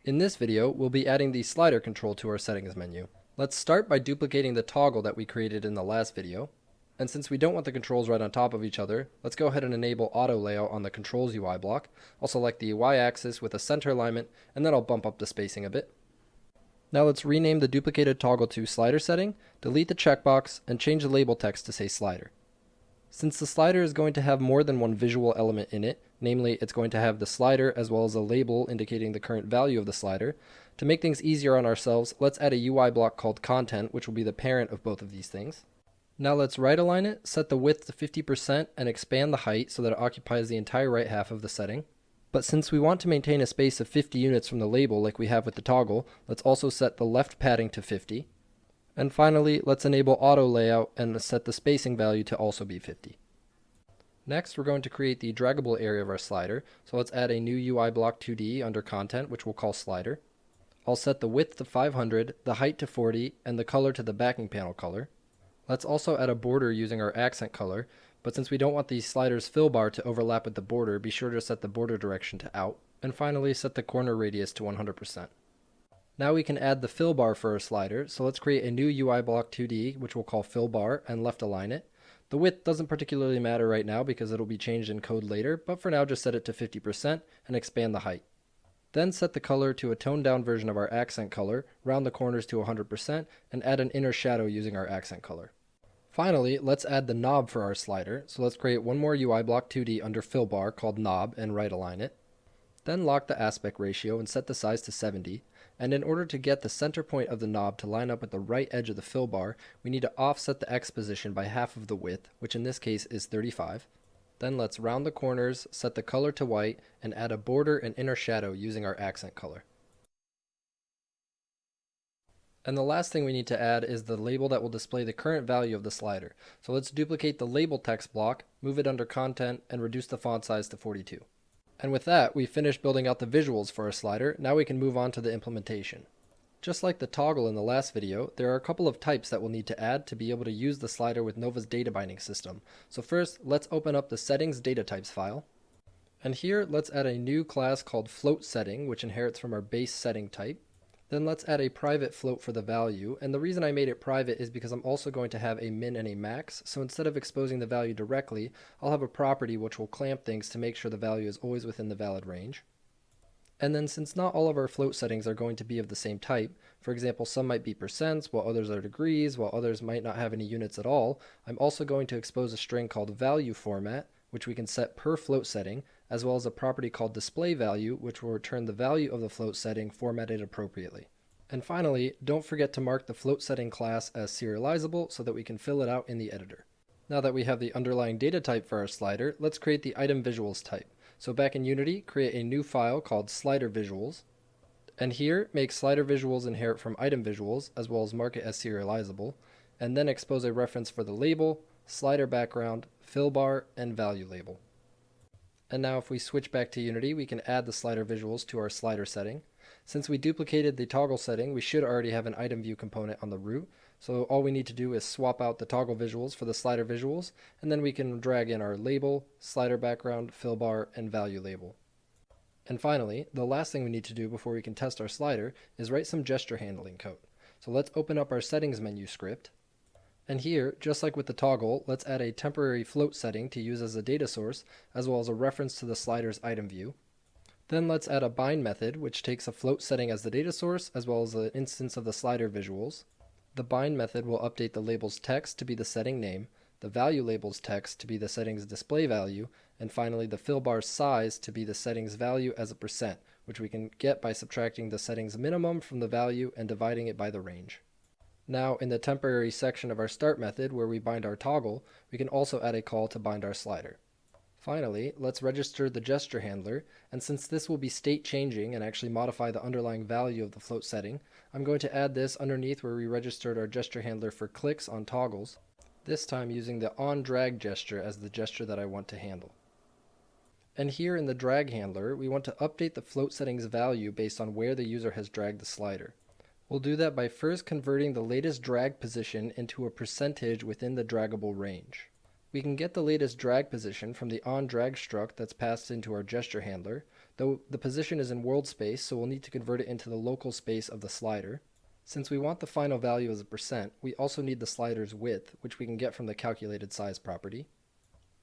In this video, we'll be adding the slider control to our settings menu. Let's start by duplicating the toggle that we created in the last video. And since we don't want the controls right on top of each other, let's go ahead and enable auto layout on the controls UI block. I'll select the Y-axis with a center alignment, and then I'll bump up the spacing a bit. Now let's rename the duplicated toggle to slider setting, delete the checkbox, and change the label text to say slider. Since the slider is going to have more than one visual element in it, namely it's going to have the slider as well as a label indicating the current value of the slider, to make things easier on ourselves, let's add a UI block called content, which will be the parent of both of these things. Now let's right align it, set the width to 50%, and expand the height so that it occupies the entire right half of the setting. But since we want to maintain a space of 50 units from the label like we have with the toggle, let's also set the left padding to 50. And finally, let's enable auto layout and set the spacing value to also be 50. Next, we're going to create the draggable area of our slider, so let's add a new UI block 2D under content, which we'll call slider. I'll set the width to 500, the height to 40, and the color to the backing panel color. Let's also add a border using our accent color, but since we don't want the slider's fill bar to overlap with the border, be sure to set the border direction to out. And finally, set the corner radius to 100%. Now we can add the fill bar for our slider, so let's create a new UI block 2D, which we'll call fill bar, and left align it. The width doesn't particularly matter right now because it'll be changed in code later, but for now just set it to 50% and expand the height. Then set the color to a toned down version of our accent color, round the corners to 100%, and add an inner shadow using our accent color. Finally, let's add the knob for our slider, so let's create one more UI block 2D under fill bar called knob and right align it. Then lock the aspect ratio and set the size to 70, and in order to get the center point of the knob to line up with the right edge of the fill bar, we need to offset the X position by half of the width, which in this case is 35. Then let's round the corners, set the color to white, and add a border and inner shadow using our accent color. And the last thing we need to add is the label that will display the current value of the slider. So let's duplicate the label text block, move it under content, and reduce the font size to 42. And with that, we've finished building out the visuals for our slider. Now we can move on to the implementation. Just like the toggle in the last video, there are a couple of types that we'll need to add to be able to use the slider with Nova's data binding system. So first, let's open up the settings data types file. And here, let's add a new class called float setting, which inherits from our base setting type. Then let's add a private float for the value, and the reason I made it private is because I'm also going to have a min and a max, so instead of exposing the value directly, I'll have a property which will clamp things to make sure the value is always within the valid range. And then since not all of our float settings are going to be of the same type, for example some might be percents while others are degrees, while others might not have any units at all, I'm also going to expose a string called value format, which we can set per float setting, as well as a property called display value, which will return the value of the float setting formatted appropriately. And finally, don't forget to mark the float setting class as serializable so that we can fill it out in the editor. Now that we have the underlying data type for our slider, let's create the item visuals type. So back in Unity, create a new file called slider visuals. And here, make slider visuals inherit from item visuals, as well as mark it as serializable, and then expose a reference for the label, slider background, fill bar, and value label. And now if we switch back to Unity, we can add the slider visuals to our slider setting. Since we duplicated the toggle setting, we should already have an item view component on the root. So all we need to do is swap out the toggle visuals for the slider visuals, and then we can drag in our label, slider background, fill bar, and value label. And finally, the last thing we need to do before we can test our slider is write some gesture handling code. So let's open up our settings menu script. And here, just like with the toggle, let's add a temporary float setting to use as a data source, as well as a reference to the slider's item view. Then let's add a bind method, which takes a float setting as the data source, as well as an instance of the slider visuals. The bind method will update the label's text to be the setting name, the value label's text to be the setting's display value, and finally the fill bar's size to be the setting's value as a percent, which we can get by subtracting the setting's minimum from the value and dividing it by the range. Now, in the temporary section of our start method where we bind our toggle, we can also add a call to bind our slider. Finally, let's register the gesture handler, and since this will be state changing and actually modify the underlying value of the float setting, I'm going to add this underneath where we registered our gesture handler for clicks on toggles, this time using the onDrag gesture as the gesture that I want to handle. And here in the drag handler, we want to update the float setting's value based on where the user has dragged the slider. We'll do that by first converting the latest drag position into a percentage within the draggable range. We can get the latest drag position from the onDrag struct that's passed into our gesture handler. though the position is in world space, so we'll need to convert it into the local space of the slider. Since we want the final value as a percent, we also need the slider's width, which we can get from the calculated size property.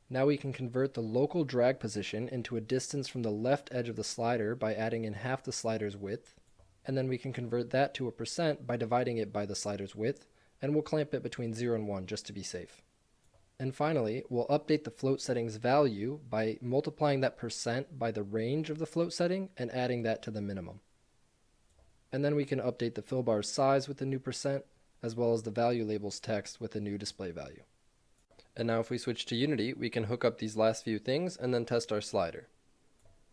Now we can convert the local drag position into a distance from the left edge of the slider by adding in half the slider's width, and then we can convert that to a percent by dividing it by the slider's width, and we'll clamp it between 0 and 1 just to be safe. And finally, we'll update the float setting's value by multiplying that percent by the range of the float setting and adding that to the minimum. And then we can update the fill bar's size with the new percent, as well as the value label's text with the new display value. And now if we switch to Unity, we can hook up these last few things and then test our slider.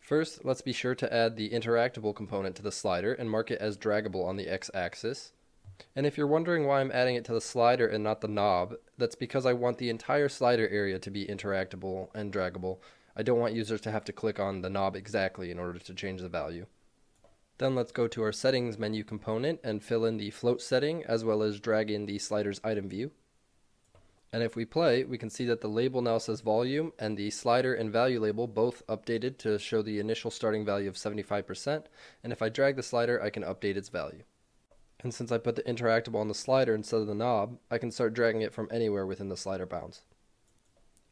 First, let's be sure to add the interactable component to the slider and mark it as draggable on the x-axis. And if you're wondering why I'm adding it to the slider and not the knob, that's because I want the entire slider area to be interactable and draggable. I don't want users to have to click on the knob exactly in order to change the value. Then let's go to our settings menu component and fill in the float setting as well as drag in the slider's item view. And if we play, we can see that the label now says volume and the slider and value label both updated to show the initial starting value of 75%. And if I drag the slider, I can update its value. And since I put the interactable on the slider instead of the knob, I can start dragging it from anywhere within the slider bounds.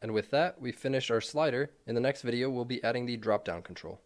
And with that, we've finished our slider. In the next video, we'll be adding the drop-down control.